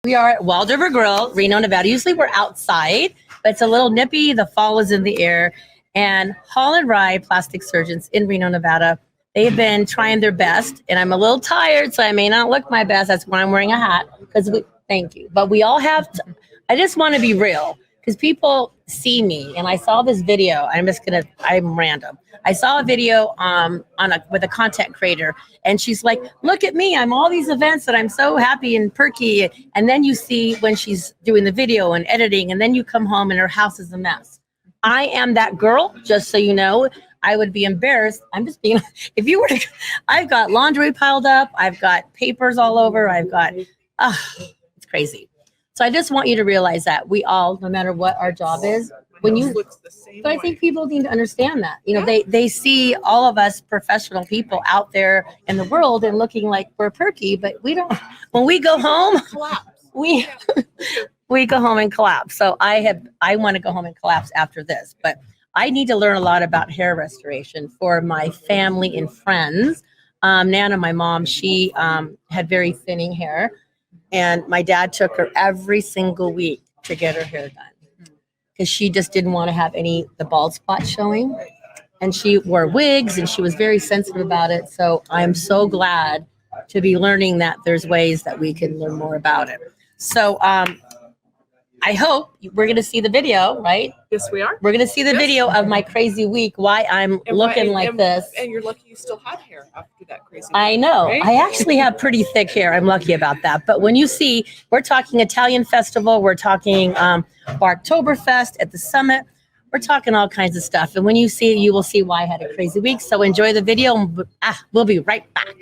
We are at Waldorf Grill, Reno, Nevada. Usually we're outside, but it's a little nippy. The fall is in the air. And Hall and Wrye plastic surgeons in Reno, Nevada, they've been trying their best. And I'm a little tired, so I may not look my best. That's why I'm wearing a hat. Thank you. But we all have, I just want to be real because people see me. And I saw this video. I'm random. I saw a video with a content creator, and she's like, look at me, I'm all these events and I'm so happy and perky. And then you see when she's doing the video and editing, and then you come home and her house is a mess. I am that girl, just so you know. I would be embarrassed. I'm just being, if you were to, I've got laundry piled up, I've got papers all over, it's crazy. So I just want you to realize that we all, no matter what our job is, but I think people need to understand that. You know, they see all of us professional people out there in the world and looking like we're perky, but we don't. When we go home, we go home and collapse. So I want to go home and collapse after this, but I need to learn a lot about hair restoration for my family and friends. Nana, my mom, she had very thinning hair, and my dad took her every single week to get her hair done, because she just didn't want to have the bald spots showing. And she wore wigs and she was very sensitive about it. So I'm so glad to be learning that there's ways that we can learn more about it. So I hope we're going to see the video, right? Yes, we are. We're going to see the video of my crazy week, why I'm looking like this. And you're lucky you still had hair after that crazy week. I know. Right? I actually have pretty thick hair. I'm lucky about that. But when you see, we're talking Italian festival, we're talking Barktoberfest at the summit, we're talking all kinds of stuff. And when you see it, you will see why I had a crazy week. So enjoy the video. We'll be right back.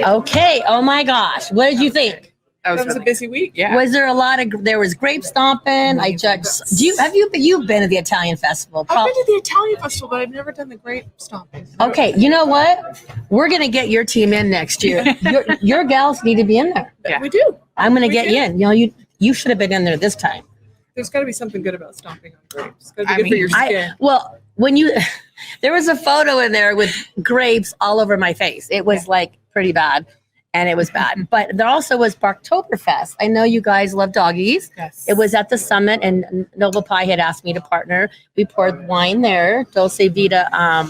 Okay. Oh my gosh. What did you think? That was a busy week. Yeah. Was there there was grape stomping? You've been to the Italian festival? I've been to the Italian festival, but I've never done the grape stomping. Okay. You know what? We're going to get your team in next year. your gals need to be in there. Yeah, we do. I'm going to get you in. You know, you should have been in there this time. There's got to be something good about stomping on grapes. It's got to be good for your skin. There was a photo in there with grapes all over my face. It was like pretty bad. and it was bad. But there also was Barktoberfest. I know you guys love doggies. Yes. It was at the summit, and Nova Pie had asked me to partner. We poured wine there. Dulce Vita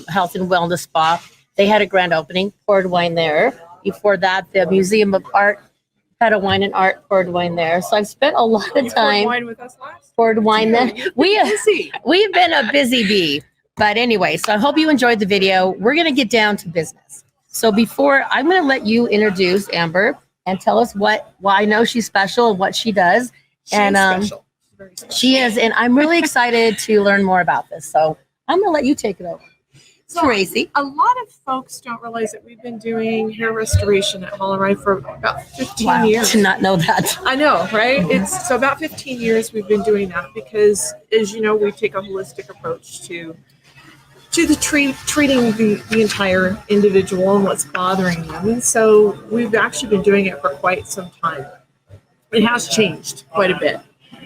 Health and Wellness Spa. They had a grand opening. Poured wine there. Before that, the Museum of Art had a wine and art. Poured wine there. So I've spent a lot of You poured time. wine with us last. Poured wine there. Busy. We've been a busy bee. But anyway, so I hope you enjoyed the video. We're going to get down to business. So before, I'm going to let you introduce Amber and tell us why I know she's special and what she does. She's special. Very special. She is, and I'm really excited to learn more about this. So I'm going to let you take it over. So, Tracy. a lot of folks don't realize that we've been doing hair restoration at Hall and Wrye for about 15 years. Did not know that. I know, right? It's so about 15 years we've been doing that because, as you know, we take a holistic approach to the treating the entire individual and what's bothering them. And so we've actually been doing it for quite some time. It has changed quite a bit.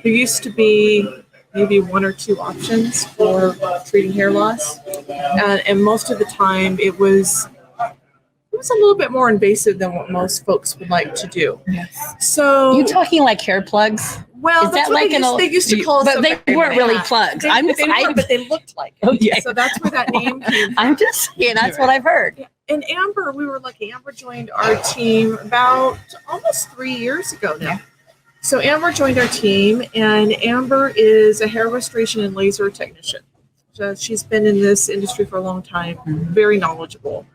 There used to be maybe one or two options for treating hair loss, and most of the time it was a little bit more invasive than what most folks would like to do. Yes. So You talking like hair plugs? well, is that's that what like they used to call us, But they weren't really plugs. but they looked like it. Okay. So that's where that name came from. I'm just saying, that's what I've heard. And Amber, we were lucky. Amber joined our team about almost 3 years ago now. Yeah. So Amber joined our team, and Amber is a hair restoration and laser technician. So she's been in this industry for a long time, very knowledgeable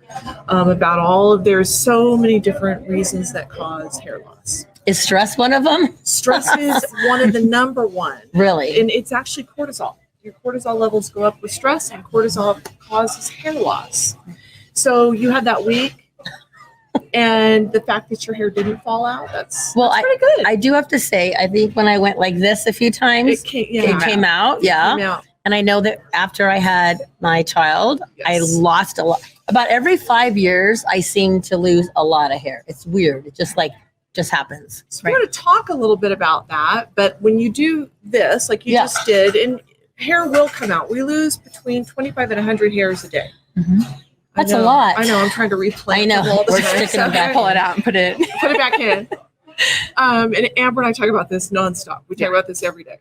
about all of. There's so many different reasons that cause hair loss. Is stress one of them? Stress is one of the number one. Really? And it's actually cortisol. Your cortisol levels go up with stress, and cortisol causes hair loss. So you had that week, and the fact that your hair didn't fall out, that's pretty good. I do have to say, I think when I went like this a few times, It came, it came out. Yeah. Came out. And I know that after I had my child, I Yes. lost a lot. About every 5 years, I seem to lose a lot of hair. It's weird. It just happens. So we're going to talk a little bit about that. But when you do this, like you Yeah. just did, and hair will come out. We lose between 25 and 100 hairs a day. That's I know, a lot. I know. I'm trying to replant I know. them all the We're time. sticking them back. Pull it out and put it. Put it back in. And Amber and I talk about this nonstop. We talk about this every day.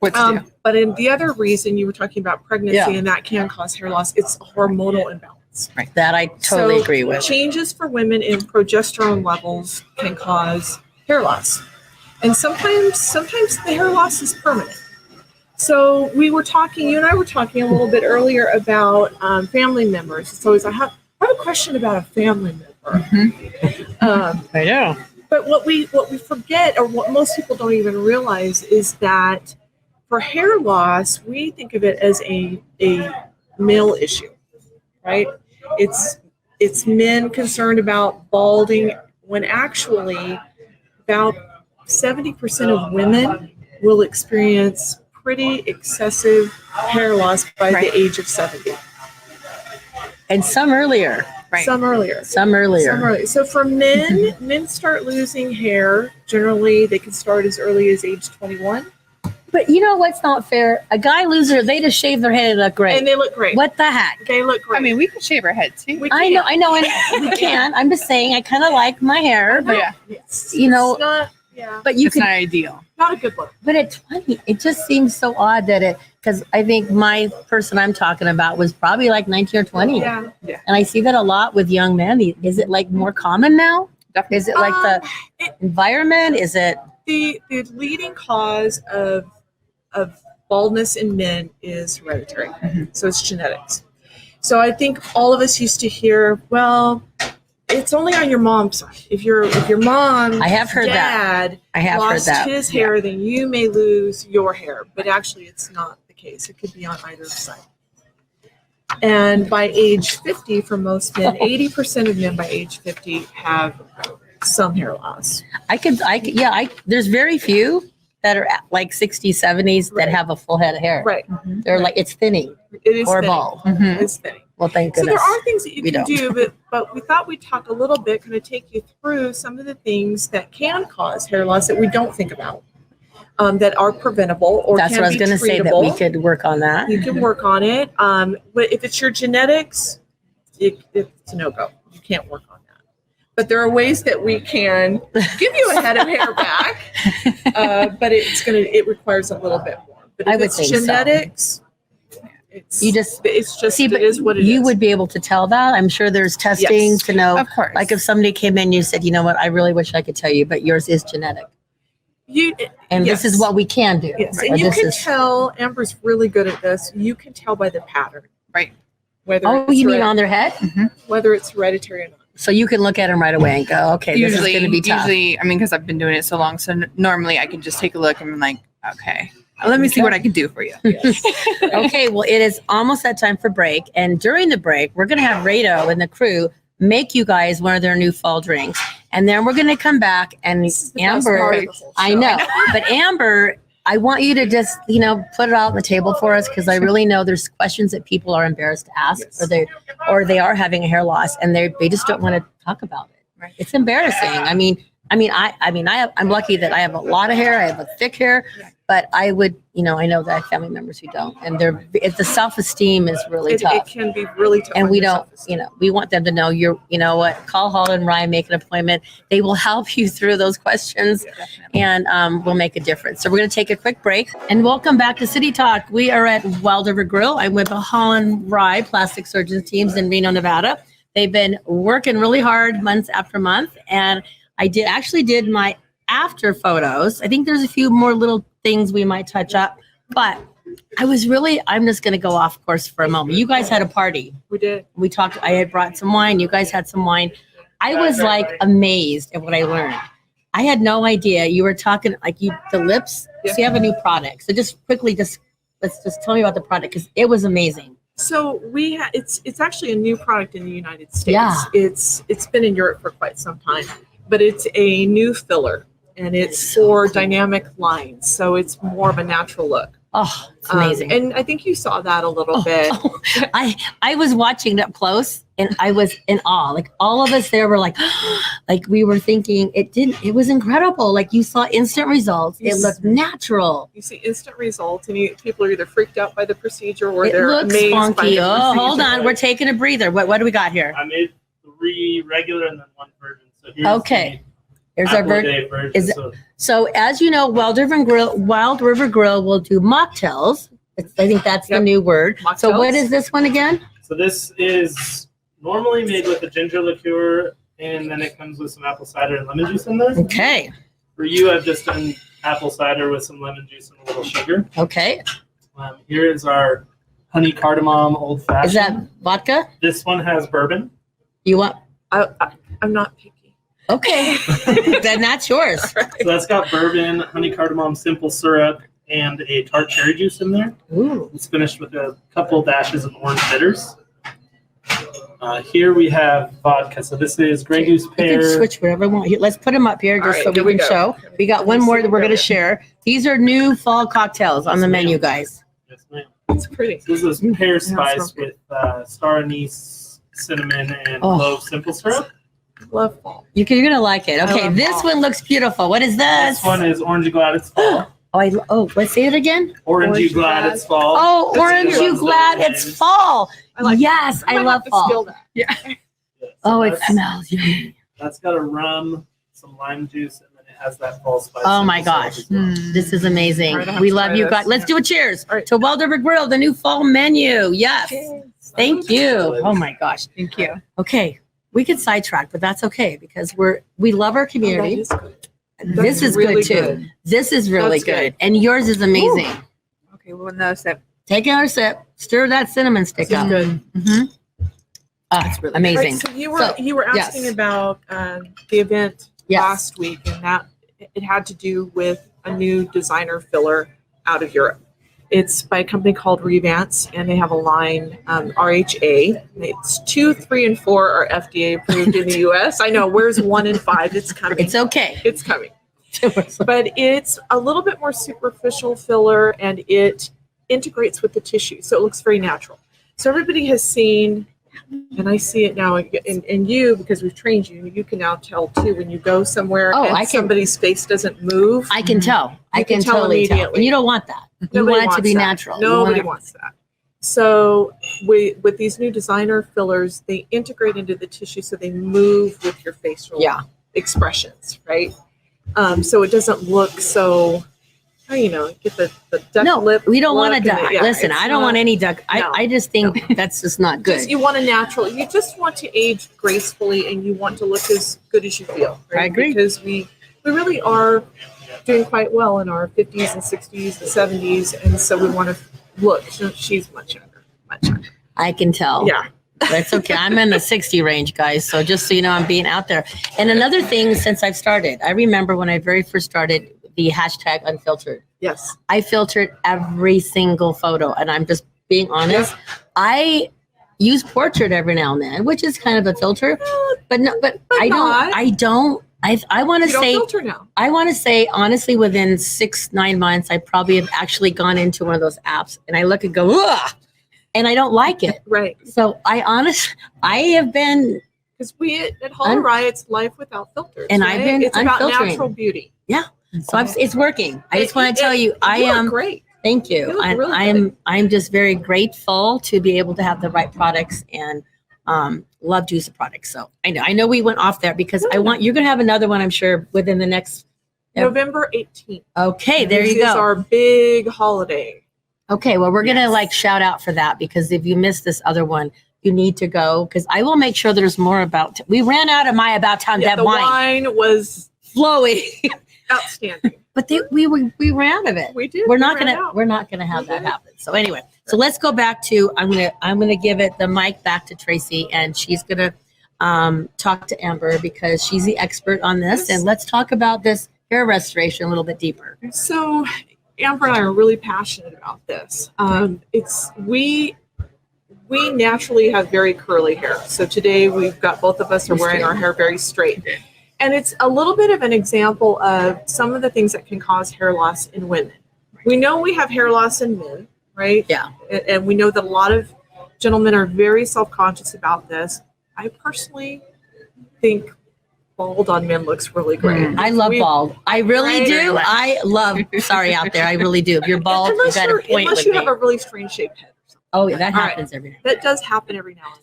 What to do? But in the other reason you were talking about pregnancy, Yeah. and that can cause hair loss, it's a hormonal imbalance. That I totally So agree with. Changes for women in progesterone levels can cause hair loss. And sometimes the hair loss is permanent. So you and I were talking a little bit earlier about family members. So I have a question about a family member. I know. But what we forget, or what most people don't even realize, is that for hair loss, we think of it as a male issue, right? It's men concerned about balding, when actually about 70% of women will experience pretty excessive hair loss by the age of 70. And some earlier. Right. Some earlier. Some earlier. Some early. So for men start losing hair. Generally, they can start as early as age 21. But you know what's not fair? A guy loser, they just shave their head and look great. And they look great. What the heck? They look great. I mean, we can shave our head too. We I can. know, and we can. I'm just saying, I kind of like my hair, but Yeah. It's, you know, it's not, yeah, but you It's can. not ideal. not a good look. But at 20, it just seems so odd that because I think my person I'm talking about was probably like 19 or 20, Yeah. and I see that a lot with young men. Is it like more common now? Definitely. Is it like the environment? Is it? The leading cause of baldness in men is hereditary. So it's genetics. So I think all of us used to hear, well, it's only on your mom's side. If your mom, I have heard that. dad I have heard lost that. his hair, then you may lose your hair. But actually, it's not the case. It could be on either side. And by age 50, for most men, 80% of men by age 50 have some hair loss. There's very few that are at like 60s, 70s that Right. have a full head of hair. Right. They're like, it's thinning It is or thinning. bald. It is thinning. Well, thank So goodness. there are things that you We can don't. do, but we thought we'd talk a little bit, kind of take you through some of the things that can cause hair loss that we don't think about, that are preventable or That's can what I was be going to say, that we treatable. could work on that. You can work on it. But if it's your genetics, it's a no-go. You can't work on that. But there are ways that we can give you a head of hair back, but it requires a little bit more. But if I would it's think so. genetics, it's just See, but it is what it is. you would be able to tell that. I'm sure there's testing Yes. to know. Of course. Like if somebody came in, you said, you know what, I really wish I could tell you, but yours is genetic. And yes. this is what we can do. Yes, Or and you this can is- tell. Amber's really good at this. You can tell by the pattern, Right. whether Oh, it's you mean on their head? whether it's hereditary or not. So you can look at them right away and go, okay, this is going to be tough. Usually, I mean, because I've been doing it so long, so normally I can just take a look and I'm like, okay, let me see what I can do for you. Okay, well, it is almost that time for break. And during the break, we're going to have Rado and the crew make you guys one of their new fall drinks. And then we're going to come back and This is the best part Amber, of the whole I show. know, but Amber, I want you to just, put it out on the table for us because I really know there's questions that people are embarrassed to ask Yes. or they are having a hair loss and they just don't want to talk about it. Right. It's embarrassing. I'm lucky that I have a lot of hair. I have a thick hair, but I would, I know that I have family members who don't, and the self-esteem is really It tough. can be really tough. And on we your don't, self-esteem. we want them to know call Hall and Wrye, make an appointment. They will help you through those questions Definitely. and we'll make a difference. So we're going to take a quick break and welcome back to City Talk. We are at Wild River Grill. I'm with the Hall and Wrye plastic surgeons teams in Reno, Nevada. They've been working really hard month after month. And I did my after photos. I think there's a few more little things we might touch up, but I'm just going to go off course for a moment. You guys had a party. We did. We talked, I had brought some wine. You guys had some wine. I was like amazed at what I learned. I had no idea you were talking the lips. Yeah. So you have a new product. So just quickly, let's just tell me about the product because it was amazing. So it's actually a new product in the United States. Yeah. It's been in Europe for quite some time, but it's a new filler and it's for dynamic lines. So it's more of a natural look. Oh, it's amazing. And I think you saw that a little bit. I was watching it up close and I was in awe. Like all of us there were like we were thinking it was incredible. Like you saw instant results. It looked natural. You see instant results and people are either freaked out by the procedure or It they're looks amazed by funky. the Oh, procedure. hold on. We're taking a breather. What do we got here? I made 3 regular and then 1 virgin. So here's Okay. Here's the our Apple version. Day virgin. is it- So So as you know, Wild River Grill will do mocktails. I think that's the Yep. new word. So what Mocktails. is this one again? So this is normally made with a ginger liqueur, and then it comes with some apple cider and lemon juice in there. Okay. For you, I've just done apple cider with some lemon juice and a little sugar. Okay. Here is our honey cardamom old fashioned. Is that vodka? This one has bourbon. You want? I'm not picky. Okay. Then that's yours. So that's got bourbon, honey cardamom, simple syrup, and a tart cherry juice in there. Ooh. It's finished with a couple dashes of orange bitters. Here we have vodka. So this is Grey Goose You can pear. switch wherever you want. Here, let's put them up here All just right, so here we we can go. show. We got one more that we're going to share. These are new fall cocktails on the menu, guys. Yes, ma'am. It's pretty. So this is pear spice smells with star anise, cinnamon, and Oh. clove simple syrup. Love fall. You're going to like it. Okay, love this fall. one looks beautiful. What is this? This one is Orange You Glad It's Fall. Let's say it again. Orange You Orange Glad Glad. It's Fall. Oh, That's orange, the you ones glad that it's wins. fall. I like Yes, I might love have to fall. spill that. Yes, Oh, so it that's- smells yummy. That's got a rum, some lime juice, and then it has that fall spice. Oh my simple syrup gosh. as well. This is amazing. All right, I have We to love try you this. guys. Let's do a cheers All right. to Wild River Grill, the new fall menu. Yes. Thank you. Oh my gosh. Thank you. Okay. We could sidetrack, but that's okay because we love our Oh, that community. is good. This is really good too. good. This is really That's good. good. And yours is amazing. Okay, well, no sip. Take another sip. Stir that cinnamon stick This is up. good. Mm-hmm. It's really All Amazing. right, so you So, were asking yes. about the event Yes. last week, and that it had to do with a new designer filler out of Europe. It's by a company called Revance, and they have a line RHA. It's 2, 3, and 4 are FDA approved in the U.S. I know. Where's 1 and 5? It's coming. It's okay. It's coming. But it's a little bit more superficial filler, and it integrates with the tissue, so it looks very natural. So everybody has seen, and I see it now in you because we've trained you. You can now tell too when you go somewhere Oh, and I can- somebody's face doesn't move. I can tell. I You can can tell totally tell. immediately. And you don't want that. You Nobody want it to wants be that. natural. You Nobody want wants that. So with these new designer fillers, they integrate into the tissue, so they move with your facial Yeah. expressions, right? So it doesn't look so, get the duck No, lip. we don't want to look and duck. yeah, Listen, it's I don't not- want any duck. no. I just think that's just not good. You want a natural. You just want to age gracefully, and you want to look as good as you feel. Right? I agree. Because we really are doing quite well in our 50s and 60s and 70s, and so we want to look. She's much younger, much younger. I can tell. Yeah. That's okay. I'm in the 60 range, guys. So just so you know, I'm being out there. And another thing, since I've started, I remember when I very first started the hashtag unfiltered. Yes. I filtered every single photo, and I'm just being honest. I use portrait every now and then, which is kind of a filter, but no, but I not. don't. I want to You don't say, filter now. I want to say honestly, within 6-9 months, I probably have actually gone into one of those apps, and I look and go, ugh, and I don't like it. Right. So I have been, Because we at Hall and Wrye, it's life without filters. And right? I've been It's about unfiltering. natural beauty. so it's working. I just want to tell you, I You look am. great. Thank you. You look really I'm just very grateful to be able to have the right products and love to use the products. So I know we went off there because you're gonna have another one, I'm sure, within the next. November 18th. Okay, there This you is go. our big holiday. Okay, well we're gonna Yes. shout out for that because if you missed this other one, you need to go because I will make sure there's more about. We ran out of my about time. Yeah, That the wine wine was flowing, outstanding. but we ran out of it. We did. We're we not ran gonna out. we're not gonna have We that did. happen. So anyway, so let's go back to I'm gonna give it the mic back to Tracy and she's gonna talk to Amber because she's the expert on this Yes. and let's talk about this hair restoration a little bit deeper. So Amber and I are really passionate about this. We naturally have very curly hair. So today we've got both of us are wearing our hair very straight. And it's a little bit of an example of some of the things that can cause hair loss in women. We know we have hair loss in men, right? Yeah. And we know that a lot of gentlemen are very self-conscious about this. I personally think bald on men looks really great. I love bald. I really Right. do. I love. Sorry out there. I really do. If you're bald, you got a point unless with you me. have a really strange shaped head. Oh, yeah, that All right. happens every day. That does happen every now and then.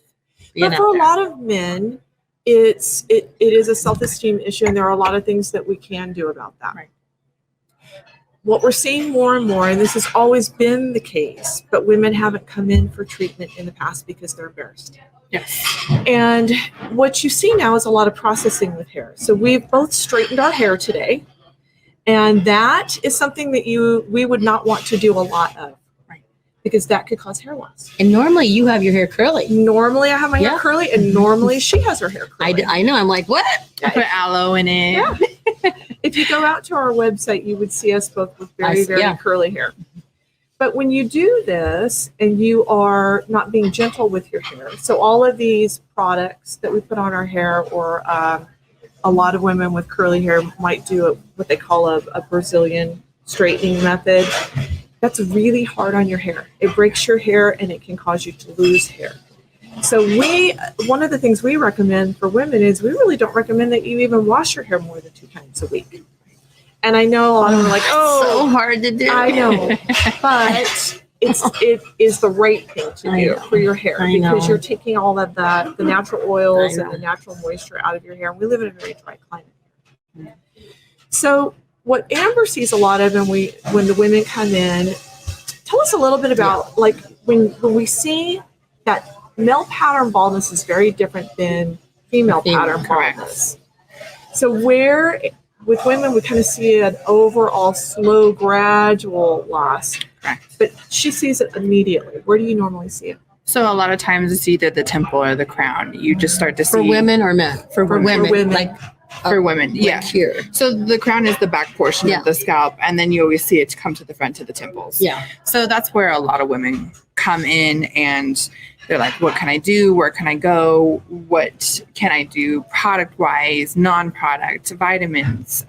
Being But out for a there. lot of men, it is a self-esteem issue, and there are a lot of things that we can do about that. Right. What we're seeing more and more, and this has always been the case, but women haven't come in for treatment in the past because they're embarrassed. Yes. And what you see now is a lot of processing with hair. So we've both straightened our hair today, and that is something that we would not want to do a lot of, Right. because that could cause hair loss. And normally you have your hair curly. Normally I have my hair Yeah. curly, and normally she has her hair curly. I know. I'm like, what? I put aloe in it. Yeah. If you go out to our website, you would see us both with very, very yeah. curly hair. But when you do this and you are not being gentle with your hair, so all of these products that we put on our hair, or a lot of women with curly hair might do what they call a Brazilian straightening method. That's really hard on your hair. It breaks your hair and it can cause you to lose hair. So one of the things we recommend for women is we really don't recommend that you even wash your hair more than 2 times a week. And I know a lot of them are like, So hard to do. I know, but it is the right thing to I do know. for your hair, I because know. you're taking all of the natural oils I and know. the natural moisture out of your hair. We live in a very dry climate. So what Amber sees a lot of, and when the women come in, tell us a little bit about like when we see that male pattern baldness is very different than female pattern correct. baldness. So where with women, we kind of see an overall slow, gradual loss. Correct. But she sees it immediately. Where do you normally see it? So a lot of times it's either the temple or the crown. You just start to see For women or men? For women. For women. Like For women, yeah. like here. So the crown is the back portion Yeah. of the scalp, and then you always see it come to the front of the temples. Yeah. So that's where a lot of women come in and they're like, what can I do? Where can I go? What can I do product wise, non-product, vitamins?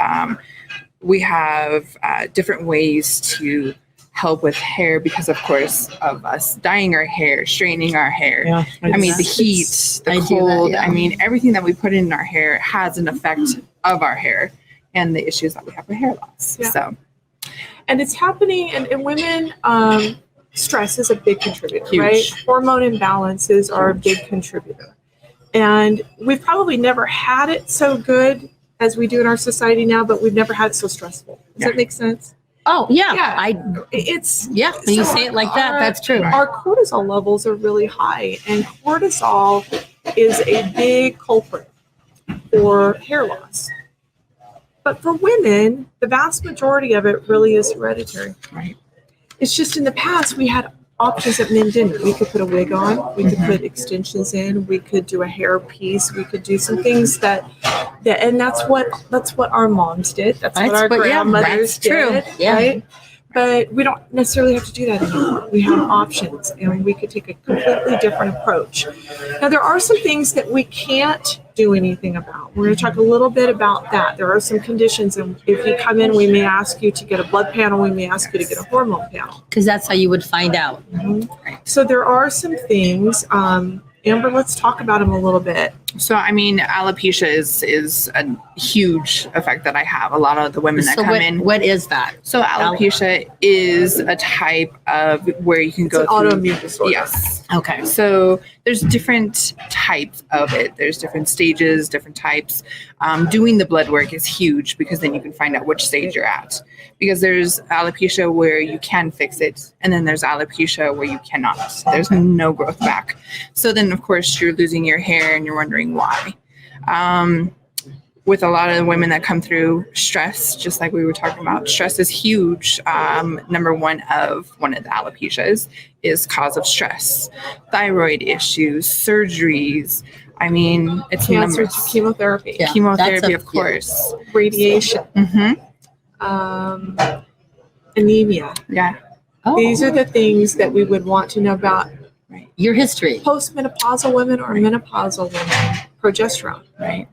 We have different ways to help with hair because, of course, of us dyeing our hair, straightening our hair. Yeah. I mean, the It's- heat, the I do that, cold. yeah. I mean, everything that we put in our hair has an effect of our hair and the issues that we have with hair loss. Yeah. So And it's happening, and women, stress is a big contributor, Huge. right? Hormone imbalances are a big contributor. And we've probably never had it so good as we do in our society now, but we've never had it so stressful. Does that make sense? Oh yeah, Yeah. It's when you say it like that, that's true. Our cortisol levels are really high, and cortisol is a big culprit for hair loss. But for women, the vast majority of it really is hereditary. Right. It's just in the past we had options that men didn't. We could put a wig on, we could put extensions in, we could do a hair piece, we could do some things and that's what our moms did. That's what our grandmothers did. Yeah. Right? But we don't necessarily have to do that anymore. We have options, and we could take a completely different approach. Now, there are some things that we can't do anything about. We're going to talk a little bit about that. There are some conditions, and if you come in, we may ask you to get a blood panel. We may ask you to get a hormone panel. Because that's how you would find out. So there are some things. Amber, let's talk about them a little bit. So, I mean, alopecia is a huge effect that I have. A lot of the women that come in. What is that? So, alopecia is a type of where you can go It's an through. autoimmune disorder. Yes. Okay. So there's different types of it. There's different stages, different types. Doing the blood work is huge because then you can find out which stage you're at. Because there's alopecia where you can fix it, and then there's alopecia where you cannot. There's no growth back. So then, of course, you're losing your hair and you're wondering why. With a lot of the women that come through, stress, just like we were talking about, stress is huge. Number one of the alopecias is cause of stress, thyroid issues, surgeries. I mean, it's Cancer, numbers. chemotherapy, Yeah. Chemotherapy, of course. radiation, anemia. Yeah. Oh, These are the things that we would want to know about your history. postmenopausal women or menopausal women, progesterone. Right.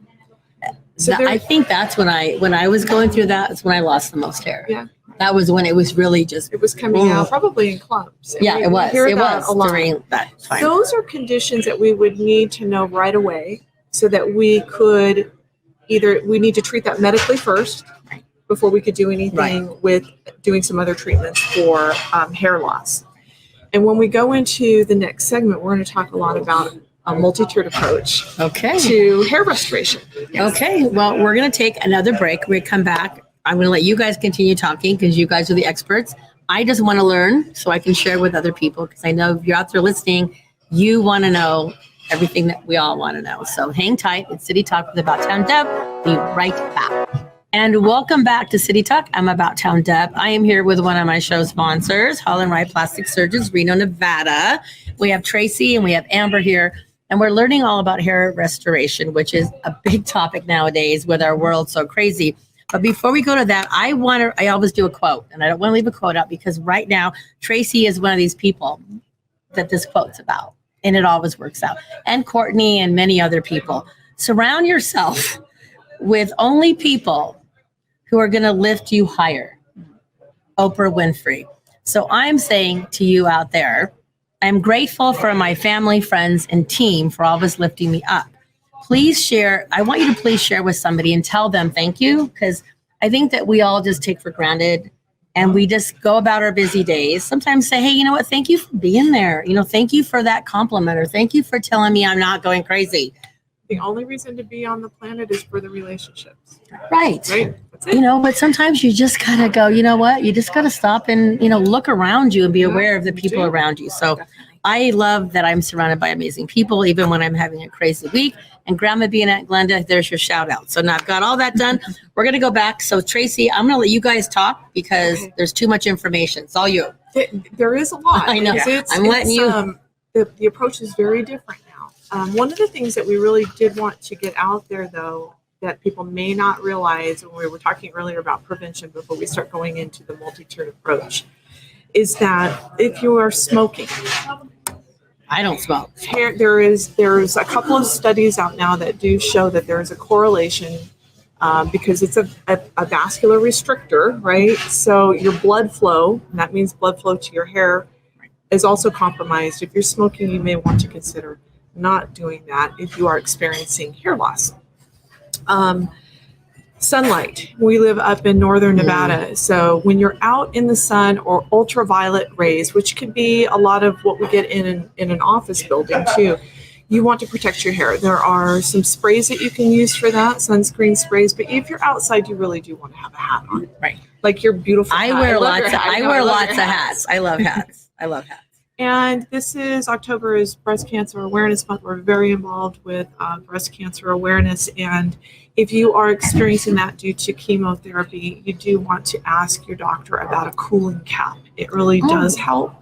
So I think that's when I was going through that's when I lost the most hair. Yeah. That was when it was really just. it was coming out probably in clumps. And Yeah, we it was. hear It that was a lot. during that time. Those are conditions that we would need to know right away so that we could we need to treat that medically first before we could do anything with doing some other treatments for hair loss. And when we go into the next segment, we're going to talk a lot about a multi-tiered approach Okay. to hair restoration. Okay. Well, we're going to take another break. We come back. I'm going to let you guys continue talking because you guys are the experts. I just want to learn so I can share with other people because I know if you're out there listening, you want to know everything that we all want to know. So hang tight. It's City Talk with About Town Deb. Be right back. And welcome back to City Talk. I'm About Town Deb. I am here with one of my show sponsors, Hall and Wrye Plastic Surgeons, Reno, Nevada. We have Tracy and we have Amber here. And we're learning all about hair restoration, which is a big topic nowadays with our world so crazy. But before we go to that, I always do a quote, and I don't want to leave a quote out because right now, Tracy is one of these people that this quote's about, and it always works out. And Courtney and many other people. Surround yourself with only people who are going to lift you higher. Oprah Winfrey. So I'm saying to you out there, I'm grateful for my family, friends, and team for always lifting me up. Please share. I want you to please share with somebody and tell them thank you, because I think that we all just take for granted and we just go about our busy days. Sometimes say, hey, you know what? Thank you for being there. Thank you for that compliment, or thank you for telling me I'm not going crazy. The only reason to be on the planet is for the relationships. Right. That's it. But sometimes you just gotta go, you know what? You just gotta stop and, look around you and be aware of the people around you. So I love that I'm surrounded by amazing people, even when I'm having a crazy week. And Grandma being at Glenda, there's your shout out. So now I've got all that done. We're going to go back. So Tracy, I'm going to let you guys talk because there's too much information. It's all you. There is a lot. I know. I'm letting you. The approach is very different now. One of the things that we really did want to get out there, though, that people may not realize when we were talking earlier about prevention before we start going into the multi-tiered approach, is that if you are smoking, I don't smoke. There's a couple of studies out now that do show that there is a correlation because it's a vascular restrictor, right? So your blood flow, and that means blood flow to your hair, is also compromised. If you're smoking, you may want to consider not doing that if you are experiencing hair loss. Sunlight. We live up in northern Nevada. So when you're out in the sun or ultraviolet rays, which could be a lot of what we get in an office building too, you want to protect your hair. There are some sprays that you can use for that, sunscreen sprays. But if you're outside, you really do want to have a hat on. Right. Like your beautiful hat. I wear love lots your hat. I wear lots of hats. I love hats. I love hats. And this is October is Breast Cancer Awareness Month. We're very involved with breast cancer awareness. And if you are experiencing that due to chemotherapy, you do want to ask your doctor about a cooling cap. It really does help.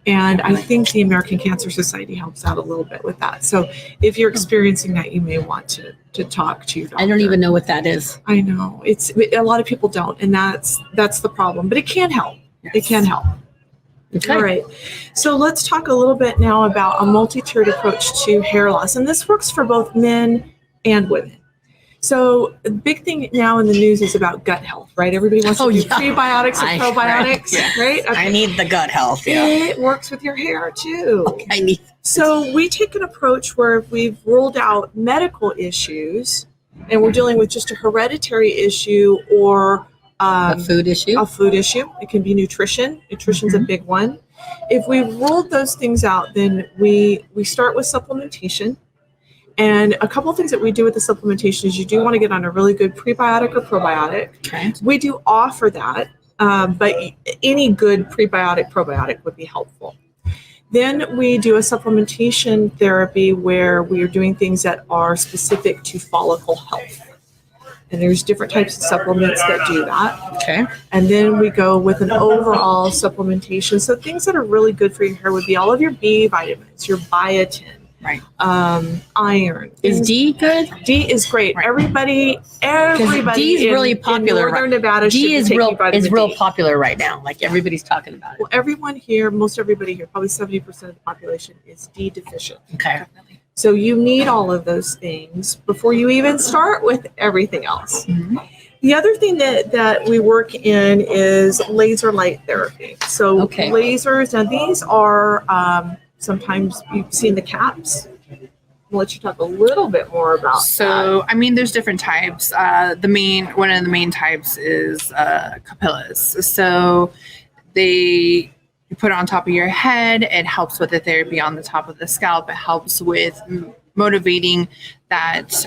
And I think the American Cancer Society helps out a little bit with that. So if you're experiencing that, you may want to talk to your doctor. I don't even know what that is. I know. It's a lot of people don't, and that's the problem. But it can help. Yes. It can help. Okay. All right. So let's talk a little bit now about a multi-tiered approach to hair loss. And this works for both men and women. So the big thing now in the news is about gut health, right? Everybody wants to do prebiotics and probiotics, right? Okay. I need the gut health. Yeah. It works with your hair too. I need. So we take an approach where we've ruled out medical issues and we're dealing with just a hereditary issue or A food issue. a food issue. It can be nutrition. Nutrition's a big one. If we've ruled those things out, then we start with supplementation. And a couple of things that we do with the supplementation is you do want to get on a really good prebiotic or probiotic. Okay. We do offer that, but any good prebiotic, probiotic would be helpful. Then we do a supplementation therapy where we are doing things that are specific to follicle health. And there's different types of supplements that do that. Okay. And then we go with an overall supplementation. So things that are really good for your hair would be all of your B vitamins, your biotin, Right. Iron. Is D good? D is great. Right. Everybody D is really popular. in northern Nevada should D be is taking real vitamin D. popular right now. Like everybody's talking about it. Well, everyone here, most everybody here, probably 70% of the population is D deficient. Okay. So you need all of those things before you even start with everything else. The other thing that we work in is laser light therapy. So lasers, now these are sometimes you've seen the caps. I'll let you talk a little bit more about that. So, I mean, there's different types. One of the main types is capillas. So you put it on top of your head. It helps with the therapy on the top of the scalp. It helps with motivating that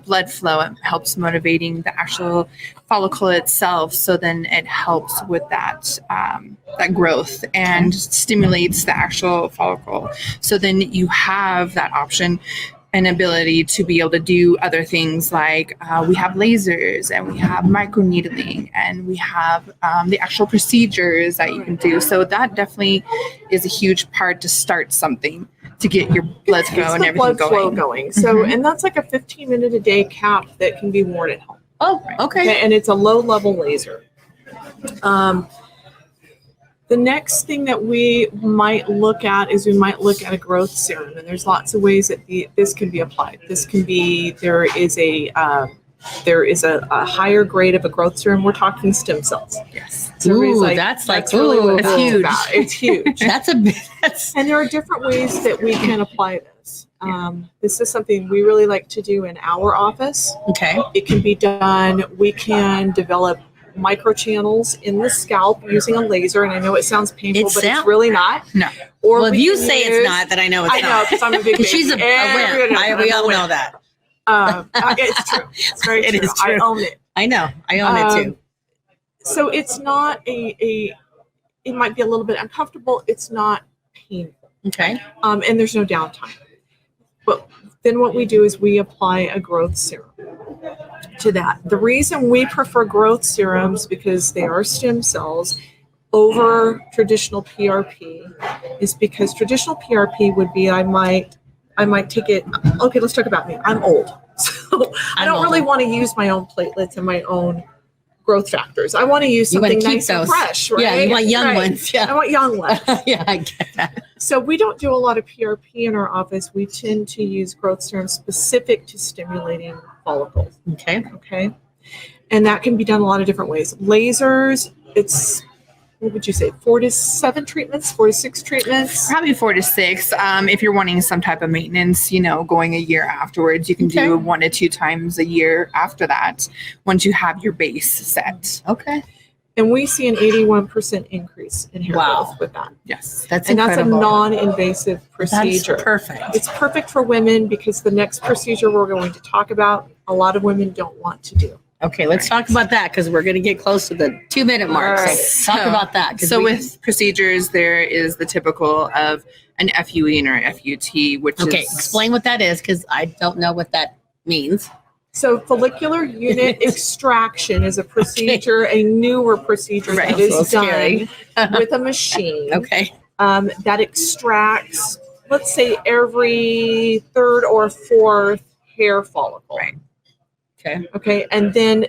blood flow. It helps motivating the actual follicle itself. So then it helps with that growth and stimulates the actual follicle. So then you have that option and ability to be able to do other things like we have lasers and we have microneedling and we have the actual procedures that you can do. So that definitely is a huge part to start something to get your blood flow and everything going. So, and that's like a 15-minute a day cap that can be worn at home. Oh, okay. And it's a low-level laser. The next thing that we might look at is we might look at a growth serum, and there's lots of ways that this can be applied. This can be there is a higher grade of a growth serum. We're talking stem cells. Yes. So Ooh, that's really what that's huge. It's huge. That's And there are different ways that we can apply this. This is something we really like to do in our office. okay. It can be done. We can develop microchannels in the scalp using a laser, and I know it sounds painful, but it's really not. No. Or Well, if we you can say use- it's not, then I know it's I know not. because I'm a big baby. She's a win. We all know that. It's true. It's very It true. is true. I own it. I know. I own it too. So it's not it might be a little bit uncomfortable. It's not painful. Okay. And there's no downtime. But then what we do is we apply a growth serum to that. The reason we prefer growth serums because they are stem cells over traditional PRP is because traditional PRP would be I might take it. Okay, let's talk about me. I'm old. So I don't really want to use my own platelets and my own growth factors. I want to use You wanna something keep nice and those. fresh, right? Yeah, you want young Right. ones. I Yeah. want young ones. Yeah, I get that. So we don't do a lot of PRP in our office. We tend to use growth serums specific to stimulating follicles. Okay. Okay. And that can be done a lot of different ways. Lasers, it's what would you say, 4 to 7 treatments, 4 to 6 treatments? Probably 4 to 6. If you're wanting some type of maintenance, going a year afterwards, you can do 1 to 2 times a year after that once you have your base set. Okay. And we see an 81% increase in hair Wow. growth with that. Yes. That's And incredible. that's a non-invasive procedure. That's perfect. It's perfect for women because the next procedure we're going to talk about, a lot of women don't want to do. Okay, let's talk about that because we're going to get close to the 2-minute mark. All right. So talk about that. 'Cause So with procedures, there is the typical of an FUE or FUT, which okay, is explain what that is because I don't know what that means. So follicular unit extraction is a procedure, a newer procedure Right. that is So scary. done with a machine Okay. that extracts, let's say, every 3rd or 4th hair follicle. Right. Okay. Okay, and then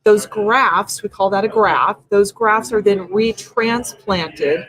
those grafts, we call that a graft, those grafts are then retransplanted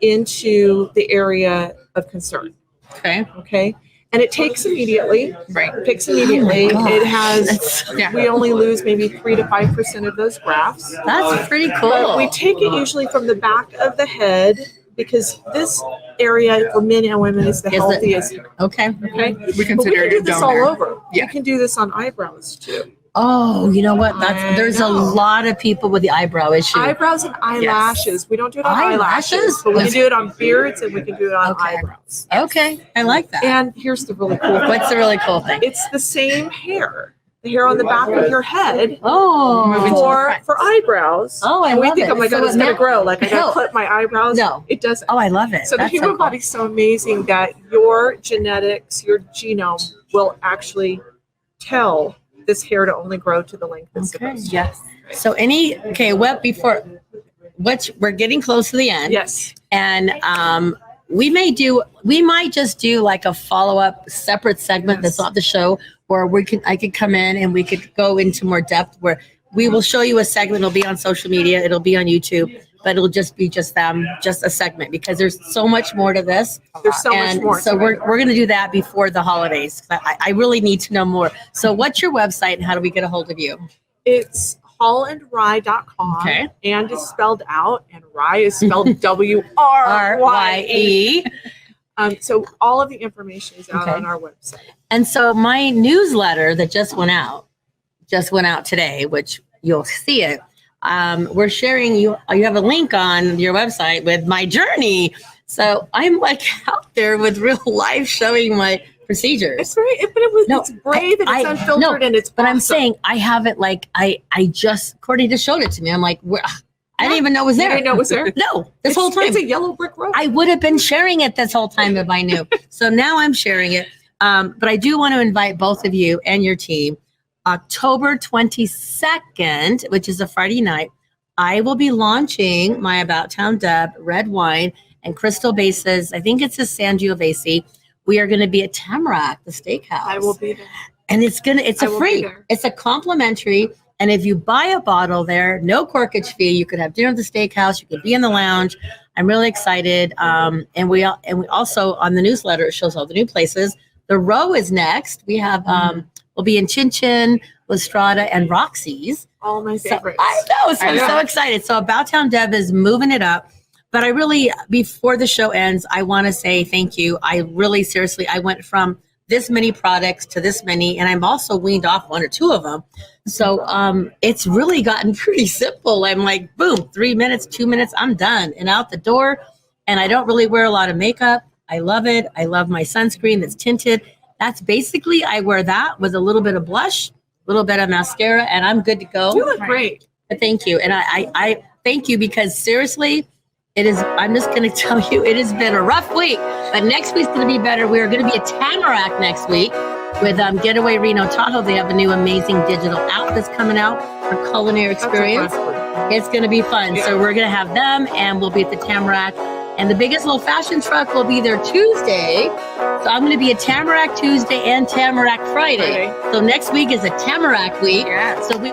into the area of concern. Okay. Okay, and it takes immediately. right. It takes immediately. Oh my It gosh. has. Yeah. We only lose maybe 3 to 5% of those grafts. That's pretty cool. But we take it usually from the back of the head because this area for men and women is the Is it- healthiest. Okay. Okay, We but we consider can do it this donor. all over. Yeah. We can do this on eyebrows too. Oh, you know what? There's a know. lot of people with the eyebrow issue. Eyebrows and eyelashes. We don't do it on Eyelashes? eyelashes, but we can do it on beards and we can do it on Okay. eyebrows. Okay, I like that. And here's the really cool thing. What's the really cool thing? It's the same hair. The hair on the back of your head Oh, Moving to the front. for eyebrows. Oh, I and we love think, it. oh my God, So it's it going to now- grow. Like I got No. to clip my eyebrows. No. It doesn't. oh, I love it. So the That's human cool. body's so amazing that your genetics, your genome will actually tell this hair to only grow to the length it's Okay. supposed to. Yes. So we're getting close to the end. Yes. And we might just do like a follow-up separate segment that's not the show where I could come in and we could go into more depth where we will show you a segment. It'll be on social media, it'll be on YouTube, but it'll just be just a segment because there's so much more to this. There's so much And more. so to we're it. going to do that before the holidays. I really need to know more. So what's your website and how do we get a hold of you? It's hallandwrye.com. Okay. And is spelled out, and Rye is spelled W-R-Y-E. RYE. So all of the information is out Okay. on our website. And so my newsletter that just went out today, which you'll see it. We're sharing you have a link on your website with my journey. So I'm like out there with real life showing my procedures. It's brave and it's unfiltered and it's But I'm awesome. saying I haven't I just Courtney just showed it to me. I'm like, I didn't even know it was You there. didn't know it was there? No, this whole time. It's a yellow brick road. I would have been sharing it this whole time if I knew. So now I'm sharing it. But I do want to invite both of you and your team. October 22nd, which is a Friday night, I will be launching my About Town Deb red wine and crystal bases. I think it's a Sangiovese. We are going to be at Tamarack, the steakhouse. I will be there. And it's I a will be free, there. it's a complimentary. And if you buy a bottle there, no corkage fee. You could have dinner at the steakhouse. You could be in the lounge. I'm really excited. And we also on the newsletter, it shows all the new places. The Row is next. We have, we'll be in Chin Chin, Lestrada, and Roxy's. All my So, favorites. I know. So I'm so excited. So About Town Deb is moving it up. But I really, before the show ends, I want to say thank you. I really, seriously, I went from this many products to this many, and I'm also weaned off 1 or 2 of them. So it's really gotten pretty simple. I'm like, boom, 3 minutes, 2 minutes, I'm done and out the door. And I don't really wear a lot of makeup. I love it. I love my sunscreen that's tinted. That's basically, I wear that with a little bit of blush, a little bit of mascara, and I'm good to go. You look great. But thank you. And I thank you because seriously, I'm just going to tell you, it has been a rough week, but next week's going to be better. We're going to be at Tamarack next week with Getaway Reno Tahoe. They have a new amazing digital app that's coming out for culinary experience. It's going to be fun. Yeah. So we're going to have them and we'll be at the Tamarack. And the biggest little fashion truck will be there Tuesday. So I'm going to be at Tamarack Tuesday and Tamarack Friday. So next week is a Tamarack week. Yeah. So we